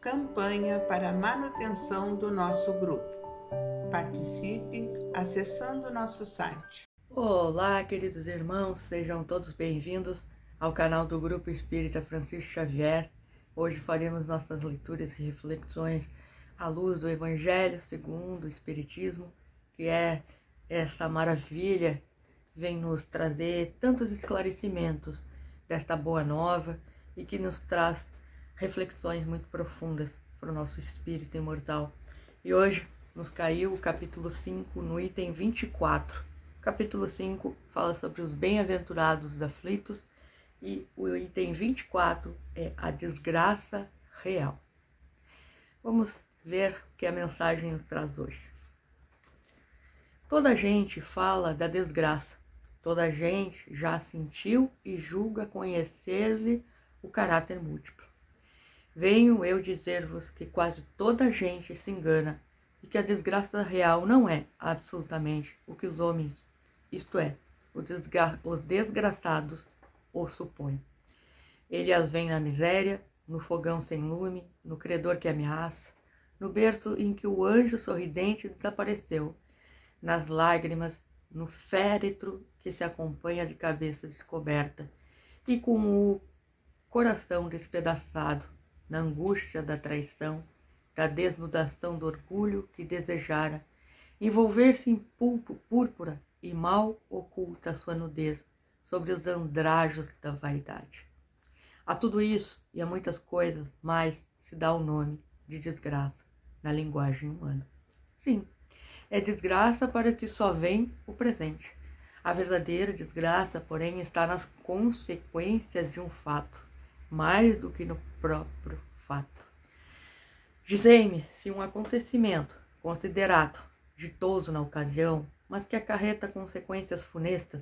campanha para a manutenção do nosso grupo. Participe acessando nosso site. Olá, queridos irmãos, sejam todos bem-vindos ao canal do Grupo Espírita Francisco Xavier. Hoje faremos nossas leituras e reflexões à luz do Evangelho segundo o Espiritismo, que é essa maravilha, vem nos trazer tantos esclarecimentos desta boa nova e que nos traz reflexões muito profundas para o nosso espírito imortal. E hoje nos caiu o capítulo 5 no item 24. O capítulo 5 fala sobre os bem-aventurados aflitos e o item 24 é a desgraça real. Vamos ver o que a mensagem nos traz hoje. Toda gente fala da desgraça, toda gente já sentiu e julga conhecer-lhe o caráter múltiplo. Venho eu dizer-vos que quase toda gente se engana e que a desgraça real não é absolutamente o que os homens, isto é, os desgraçados, o supõem. Ele as vê na miséria, no fogão sem lume, no credor que ameaça, no berço em que o anjo sorridente desapareceu, nas lágrimas, no féretro que se acompanha de cabeça descoberta e com o coração despedaçado, na angústia da traição, da desnudação do orgulho que desejara envolver-se em púrpura e mal oculta sua nudez sobre os andrajos da vaidade. A tudo isso e a muitas coisas mais se dá o nome de desgraça na linguagem humana. Sim, é desgraça para que só vem o presente. A verdadeira desgraça, porém, está nas consequências de um fato, mais do que no próprio fato. Dizei-me se um acontecimento considerado ditoso na ocasião, mas que acarreta consequências funestas,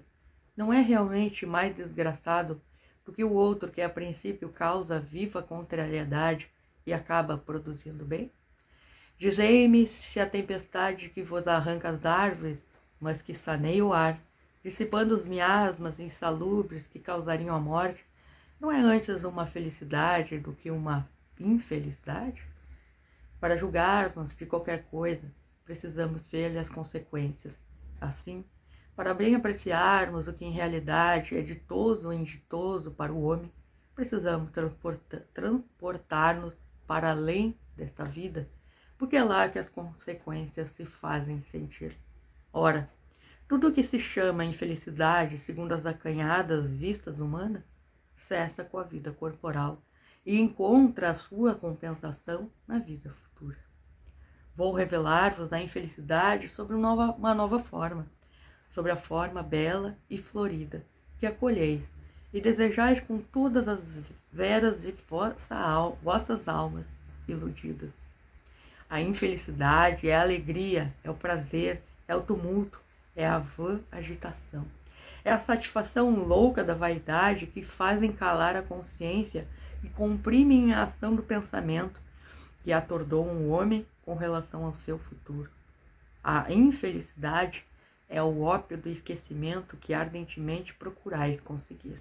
não é realmente mais desgraçado do que o outro que a princípio causa viva contrariedade e acaba produzindo bem? Dizei-me se a tempestade que vos arranca as árvores, mas que saneia o ar, dissipando os miasmas insalubres que causariam a morte, não é antes uma felicidade do que uma infelicidade? Para julgarmos de qualquer coisa, precisamos ver-lhe as consequências. Assim, para bem apreciarmos o que em realidade é ditoso ou inditoso para o homem, precisamos transportar-nos para além desta vida, porque é lá que as consequências se fazem sentir. Ora, tudo o que se chama infelicidade, segundo as acanhadas vistas humanas, cessa com a vida corporal e encontra a sua compensação na vida futura. Vou revelar-vos a infelicidade sobre uma nova forma, sobre a forma bela e florida que acolheis e desejais com todas as veras de vossas almas iludidas. A infelicidade é a alegria, é o prazer, é o tumulto, é a vã agitação. É a satisfação louca da vaidade que fazem calar a consciência e comprimem a ação do pensamento que atordoam o homem com relação ao seu futuro. A infelicidade é o ópio do esquecimento que ardentemente procurais conseguir.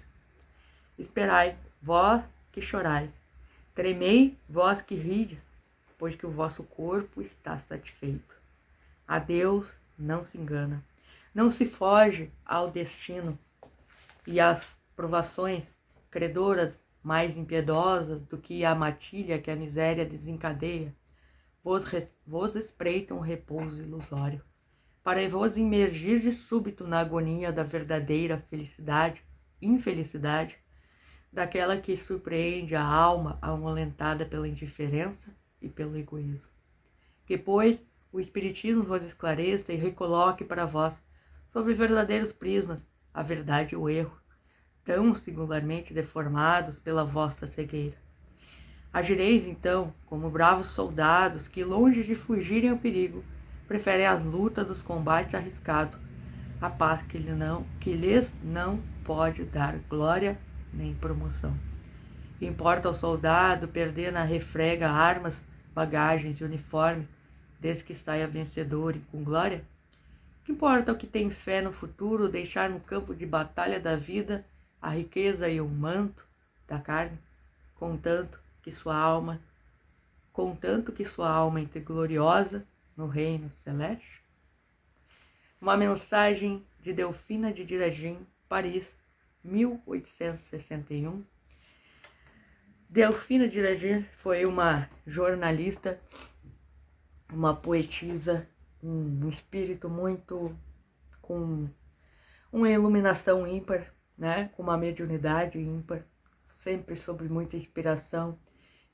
Esperai, vós que chorais, tremei, vós que rides, pois que o vosso corpo está satisfeito. A Deus não se engana, não se foge ao destino e às provações credoras mais impiedosas do que a matilha que a miséria desencadeia, vos espreitam um repouso ilusório, para vos imergir de súbito na agonia da verdadeira infelicidade, daquela que surpreende a alma amolentada pela indiferença e pelo egoísmo. Que, pois, o Espiritismo vos esclareça e recoloque para vós, sobre verdadeiros prismas, a verdade e o erro, tão singularmente deformados pela vossa cegueira. Agireis, então, como bravos soldados que, longe de fugirem ao perigo, preferem as lutas dos combates arriscados, a paz que lhes não pode dar glória nem promoção. Que importa ao soldado perder na refrega armas, bagagens e uniformes, desde que saia vencedor e com glória? Que importa ao que tem fé no futuro deixar no campo de batalha da vida a riqueza e o manto da carne, contanto que sua alma contanto que sua alma entre gloriosa no reino celeste. Uma mensagem de Delfina de Diragem, Paris, 1861. Delfina de Diragem foi uma jornalista, uma poetisa, um espírito muito com uma iluminação ímpar, né? Com uma mediunidade ímpar, sempre sob muita inspiração.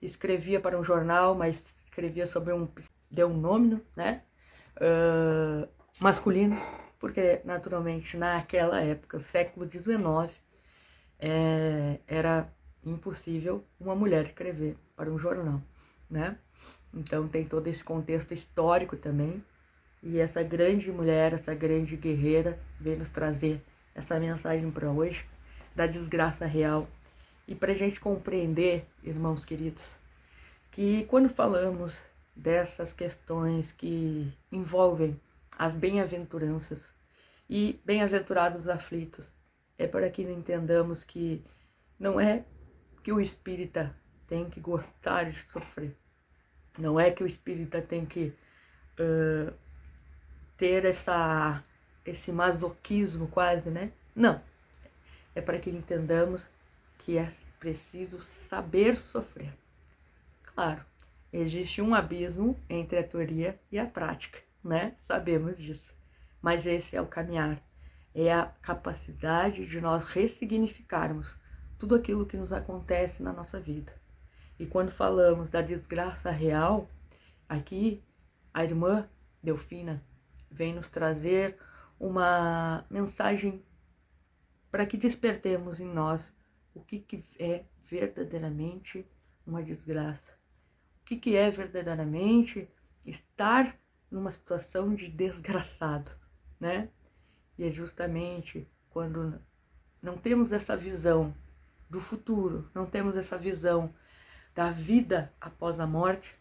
Escrevia para um jornal, mas escrevia sobre um pseudônimo, né? Masculino, porque naturalmente naquela época, século XIX, era impossível uma mulher escrever para um jornal, né? Então tem todo esse contexto histórico também, e essa grande mulher, essa grande guerreira veio nos trazer essa mensagem para hoje, da desgraça real. E para a gente compreender, irmãos queridos, que quando falamos dessas questões que envolvem as bem-aventuranças e bem-aventurados os aflitos, é para que entendamos que não é que o espírita tem que gostar de sofrer, não é que o espírita tem que ter esse masoquismo quase, né? Não, é para que entendamos que é preciso saber sofrer. Claro, existe um abismo entre a teoria e a prática, né? Sabemos disso. Mas esse é o caminhar, é a capacidade de nós ressignificarmos tudo aquilo que nos acontece na nossa vida. E quando falamos da desgraça real, aqui a irmã Delfina vem nos trazer uma mensagem para que despertemos em nós o que é verdadeiramente uma desgraça. O que é verdadeiramente estar numa situação de desgraçado, né? E é justamente quando não temos essa visão do futuro, não temos essa visão da vida após a morte,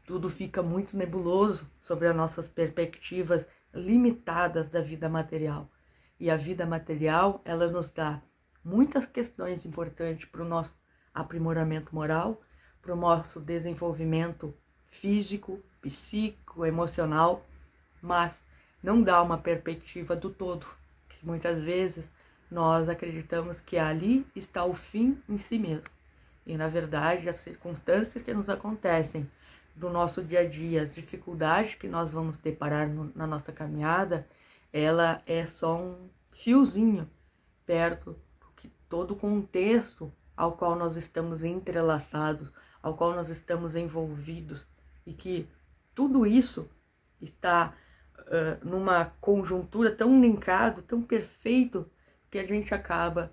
tudo fica muito nebuloso sobre as nossas perspectivas limitadas da vida material. E a vida material, ela nos dá muitas questões importantes para o nosso aprimoramento moral, para o nosso desenvolvimento físico, psíquico, emocional, mas não dá uma perspectiva do todo, que muitas vezes nós acreditamos que ali está o fim em si mesmo. E na verdade as circunstâncias que nos acontecem do nosso dia a dia, as dificuldades que nós vamos deparar na nossa caminhada, ela é só um fiozinho perto do que todo o contexto ao qual nós estamos entrelaçados, ao qual nós estamos envolvidos, e que tudo isso está numa conjuntura tão linkado, tão perfeito, que a gente acaba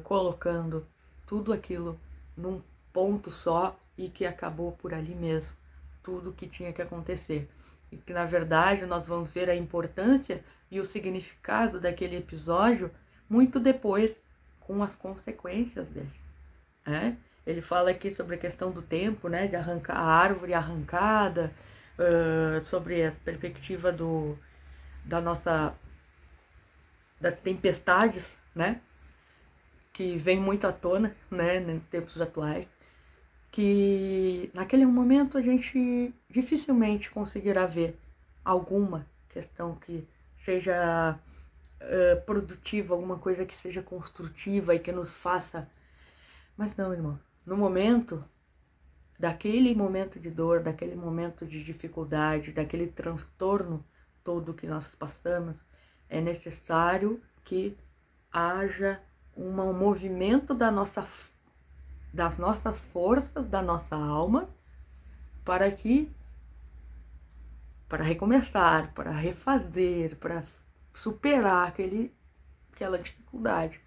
colocando tudo aquilo num ponto só e que acabou por ali mesmo, tudo que tinha que acontecer. E que na verdade nós vamos ver a importância e o significado daquele episódio muito depois, com as consequências dele, né? Ele fala aqui sobre a questão do tempo, né, de arrancar a árvore arrancada, sobre a perspectiva das tempestades, né, que vem muito à tona, né, em tempos atuais, que naquele momento a gente dificilmente conseguirá ver alguma questão que seja produtiva, alguma coisa que seja construtiva e que nos faça. Mas não, irmão, no momento, daquele momento de dor, daquele momento de dificuldade, daquele transtorno todo que nós passamos, é necessário que haja um movimento das nossas forças, da nossa alma, para recomeçar, para refazer, para superar aquela dificuldade.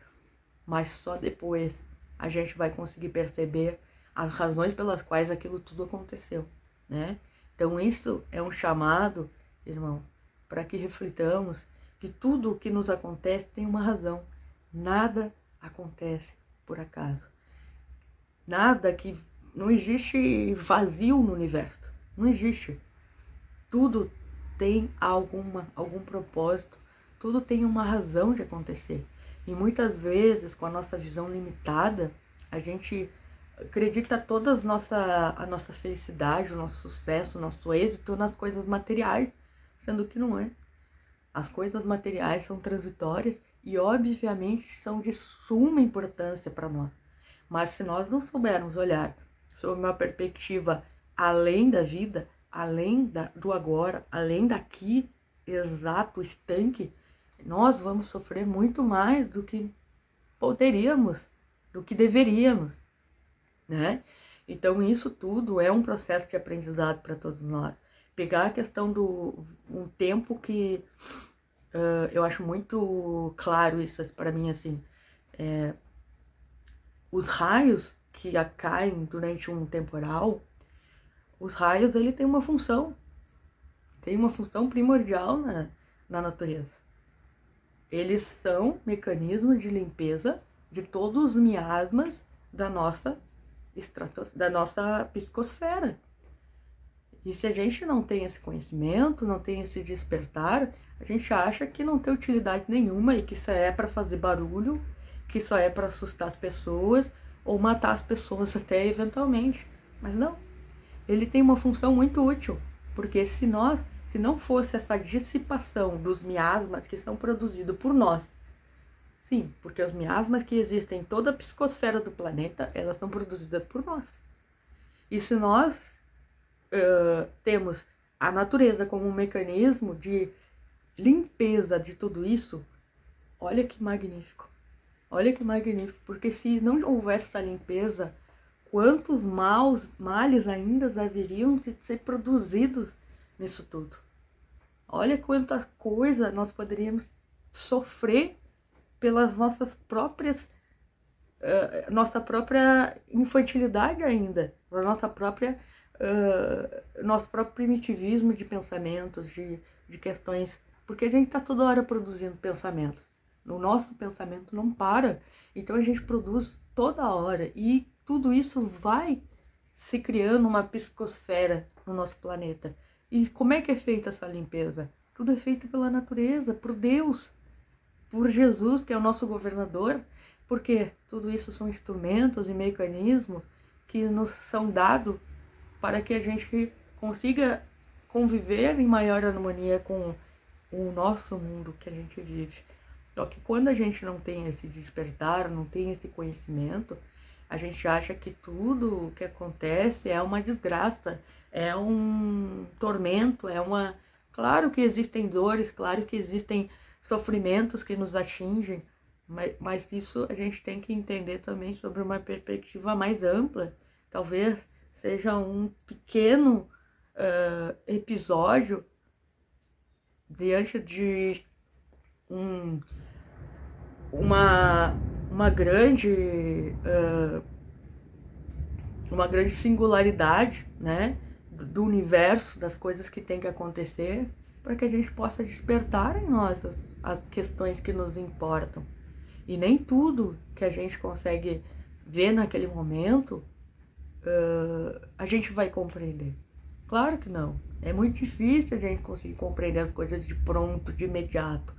Mas só depois a gente vai conseguir perceber as razões pelas quais aquilo tudo aconteceu, né? Então isso é um chamado, irmão, para que reflitamos que tudo o que nos acontece tem uma razão. Nada acontece por acaso. Não existe vazio no universo. Não existe. Tudo tem algum propósito. Tudo tem uma razão de acontecer. E muitas vezes, com a nossa visão limitada, a gente acredita toda a nossa felicidade, o nosso sucesso, o nosso êxito nas coisas materiais, sendo que não é. As coisas materiais são transitórias e, obviamente, são de suma importância para nós. Mas se nós não soubermos olhar sob uma perspectiva além da vida, além do agora, além daqui, exato instante, nós vamos sofrer muito mais do que poderíamos, do que deveríamos, né? Então isso tudo é um processo de aprendizado para todos nós. Pegar a questão do um tempo que eu acho muito claro isso para mim, assim, os raios que caem durante um temporal, os raios, ele tem uma função primordial na natureza. Eles são mecanismos de limpeza de todos os miasmas da nossa psicosfera. E se a gente não tem esse conhecimento, não tem esse despertar, a gente acha que não tem utilidade nenhuma e que isso é para fazer barulho, que só é para assustar as pessoas ou matar as pessoas até eventualmente. Mas não, ele tem uma função muito útil, porque se não fosse essa dissipação dos miasmas que são produzidos por nós, sim, porque os miasmas que existem em toda a psicosfera do planeta, elas são produzidas por nós. E se nós temos a natureza como um mecanismo de limpeza de tudo isso, olha que magnífico. Olha que magnífico, porque se não houvesse essa limpeza, quantos males ainda haveriam de ser produzidos nisso tudo. Olha quanta coisa nós poderíamos sofrer pelas nossa própria infantilidade ainda, por nosso próprio primitivismo de pensamentos, de questões, porque a gente está toda hora produzindo pensamentos. O nosso pensamento não para, então a gente produz toda hora e tudo isso vai se criando uma psicosfera no nosso planeta. E como é que é feita essa limpeza? Tudo é feito pela natureza, por Deus, por Jesus, que é o nosso governador, porque tudo isso são instrumentos e mecanismos que nos são dados para que a gente consiga conviver em maior harmonia com o nosso mundo que a gente vive. Só que quando a gente não tem esse despertar, não tem esse conhecimento, a gente acha que tudo o que acontece é uma desgraça, é um tormento, Claro que existem dores, claro que existem sofrimentos que nos atingem, mas isso a gente tem que entender também sobre uma perspectiva mais ampla. Talvez seja um pequeno episódio diante de uma grande singularidade, né, do universo, das coisas que tem que acontecer, para que a gente possa despertar em nós as questões que nos importam. E nem tudo que a gente consegue ver naquele momento a gente vai compreender. Claro que não. É muito difícil a gente conseguir compreender as coisas de pronto, de imediato.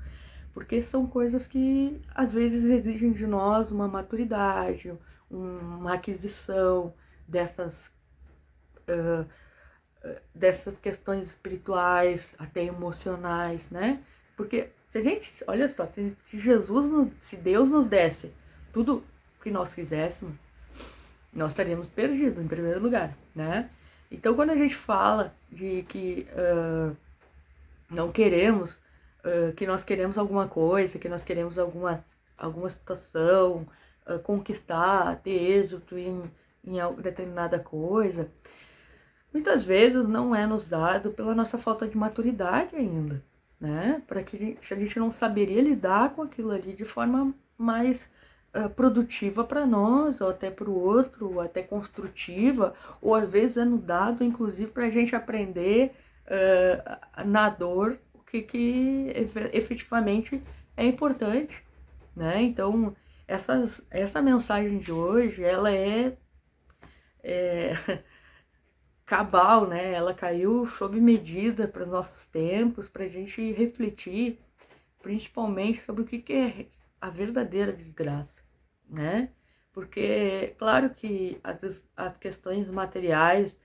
Porque são coisas que às vezes exigem de nós uma maturidade, uma aquisição dessas questões espirituais, até emocionais, né? Porque se a gente, olha só, se Deus nos desse tudo o que nós quiséssemos, nós estaríamos perdidos em primeiro lugar, né? Então quando a gente fala de que não queremos, que nós queremos alguma coisa, que nós queremos alguma situação, conquistar, ter êxito em determinada coisa, muitas vezes não é nos dado pela nossa falta de maturidade ainda, né? Para que a gente não saberia lidar com aquilo ali de forma mais produtiva para nós, ou até para o outro, ou até construtiva, ou às vezes é nos dado, inclusive, para a gente aprender na dor o que efetivamente é importante, né? Então, essa mensagem de hoje, ela é cabal, né? Ela caiu sob medida para os nossos tempos, para a gente refletir, principalmente sobre o que é a verdadeira desgraça, né? Porque, claro que as questões materiais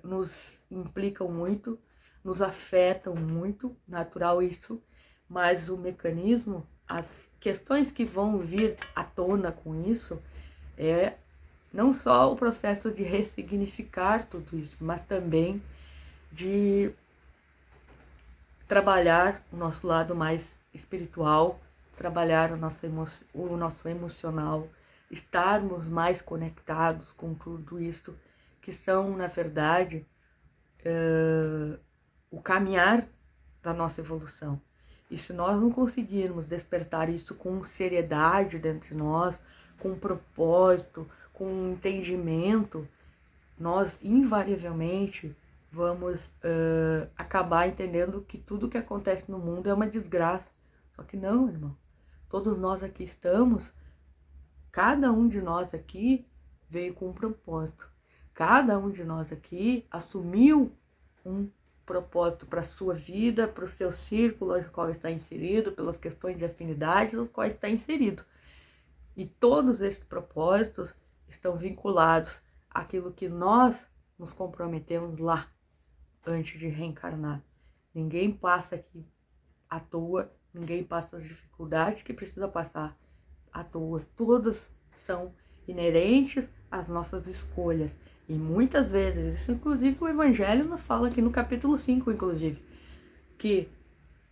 nos implicam muito, nos afetam muito, natural isso, mas o mecanismo, as questões que vão vir à tona com isso, é não só o processo de ressignificar tudo isso, mas também de trabalhar o nosso lado mais espiritual, trabalhar o nosso emocional, estarmos mais conectados com tudo isso, que são, na verdade, o caminhar da nossa evolução. E se nós não conseguirmos despertar isso com seriedade dentro de nós, com propósito, com entendimento, nós invariavelmente vamos acabar entendendo que tudo que acontece no mundo é uma desgraça. Só que não, irmão. Todos nós aqui estamos, cada um de nós aqui veio com um propósito. Cada um de nós aqui assumiu um propósito para a sua vida, para o seu círculo no qual está inserido, pelas questões de afinidade nos quais está inserido. E todos esses propósitos estão vinculados àquilo que nós nos comprometemos lá antes de reencarnar. Ninguém passa aqui à toa, ninguém passa as dificuldades que precisa passar à toa. Todas são inerentes às nossas escolhas. E muitas vezes, isso inclusive o Evangelho nos fala aqui no capítulo 5, inclusive, que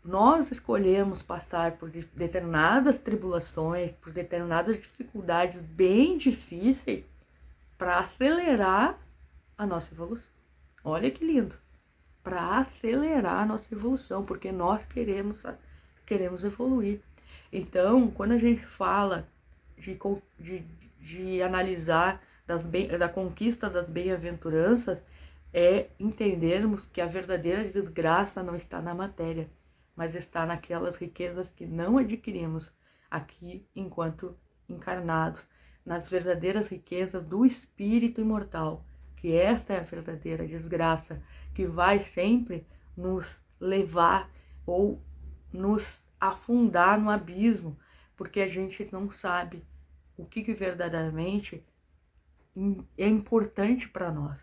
nós escolhemos passar por determinadas tribulações, por determinadas dificuldades bem difíceis para acelerar a nossa evolução. Olha que lindo! Para acelerar a nossa evolução, porque nós queremos evoluir. Então, quando a gente fala de analisar da conquista das bem-aventuranças, é entendermos que a verdadeira desgraça não está na matéria, mas está naquelas riquezas que não adquirimos aqui enquanto encarnados, nas verdadeiras riquezas do espírito imortal, que essa é a verdadeira desgraça, que vai sempre nos levar ou nos afundar no abismo, porque a gente não sabe o que verdadeiramente é importante para nós.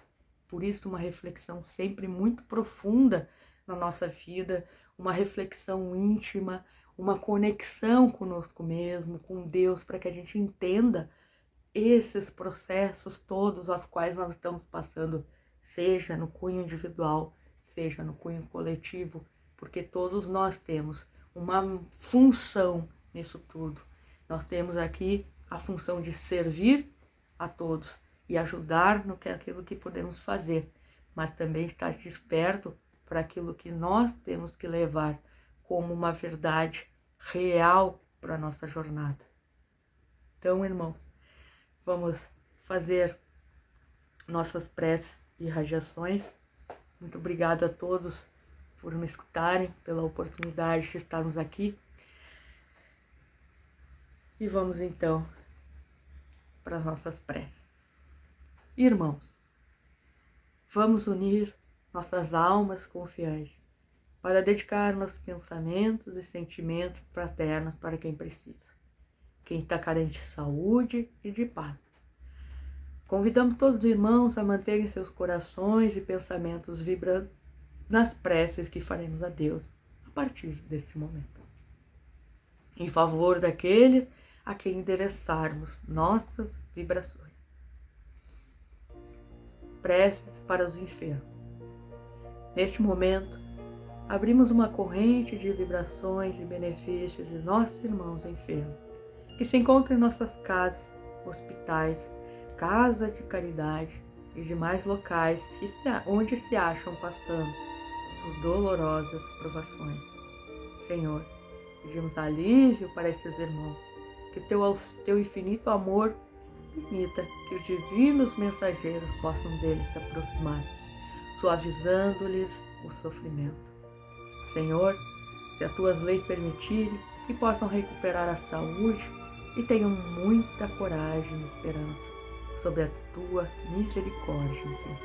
Por isso, uma reflexão sempre muito profunda na nossa vida, uma reflexão íntima, uma conexão conosco mesmo, com Deus, para que a gente entenda esses processos todos aos quais nós estamos passando, seja no cunho individual, seja no cunho coletivo, porque todos nós temos uma função nisso tudo. Nós temos aqui a função de servir a todos e ajudar no que aquilo que podemos fazer, mas também estar desperto para aquilo que nós temos que levar como uma verdade real para a nossa jornada. Então, irmãos, vamos fazer nossas preces e radiações. Muito obrigado a todos por me escutarem, pela oportunidade de estarmos aqui. E vamos então para as nossas preces. Irmãos, vamos unir nossas almas confiantes para dedicar nossos pensamentos e sentimentos fraternos para quem precisa, quem está carente de saúde e de paz. Convidamos todos os irmãos a manterem seus corações e pensamentos vibrando nas preces que faremos a Deus a partir deste momento, em favor daqueles a quem endereçarmos nossas vibrações. Preces para os enfermos. Neste momento, abrimos uma corrente de vibrações e benefícios de nossos irmãos enfermos, que se encontram em nossas casas, hospitais, casas de caridade e demais locais onde se acham passando por dolorosas provações. Senhor, pedimos alívio para esses irmãos, que teu infinito amor permita que os divinos mensageiros possam deles se aproximar, suavizando-lhes o sofrimento. Senhor, se as tuas leis permitirem, que possam recuperar a saúde e tenham muita coragem e esperança sobre a tua misericórdia.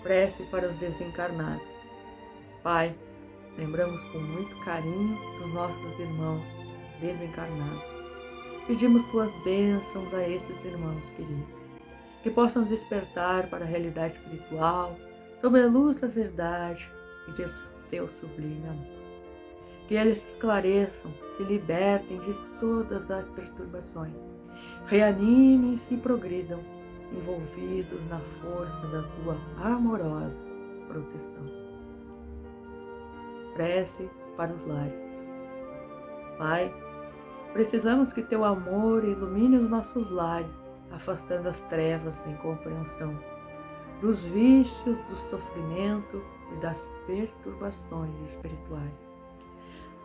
Prece para os desencarnados. Pai, lembramos com muito carinho dos nossos irmãos desencarnados pedimos tuas bênçãos a estes irmãos queridos, que possam despertar para a realidade espiritual, sob a luz da verdade e de teu sublime amor. Que eles se esclareçam, se libertem de todas as perturbações, reanimem-se e progridam, envolvidos na força da tua amorosa proteção. Prece para os lares. Pai, precisamos que teu amor ilumine os nossos lares, afastando as trevas da incompreensão, dos vícios, do sofrimento e das perturbações espirituais.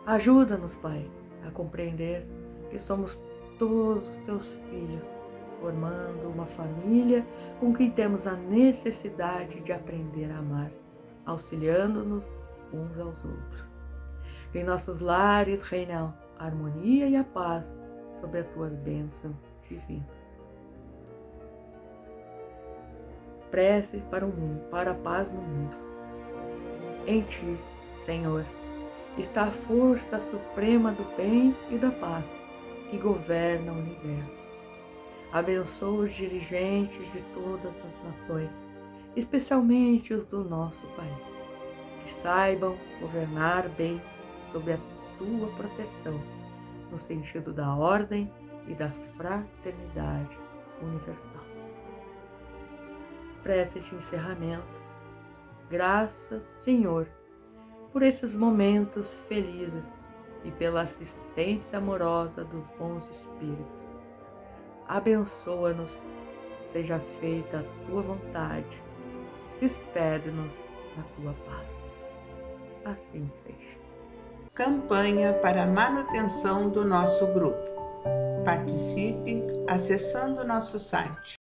Ajuda-nos, Pai, a compreender que somos todos os teus filhos, formando uma família com quem temos a necessidade de aprender a amar, auxiliando-nos uns aos outros. Que em nossos lares reinam a harmonia e a paz sob as tuas bênçãos divinas. Prece para o mundo, para a paz no mundo. Em ti, Senhor, está a força suprema do bem e da paz que governa o universo. Abençoa os dirigentes de todas as nações, especialmente os do nosso país, que saibam governar bem sob a tua proteção, no sentido da ordem e da fraternidade universal. Prece de encerramento. Graças, Senhor, por esses momentos felizes e pela assistência amorosa dos bons espíritos. Abençoa-nos, seja feita a tua vontade, despede-nos na tua paz. Assim seja. Campanha para a manutenção do nosso grupo. Participe acessando nosso site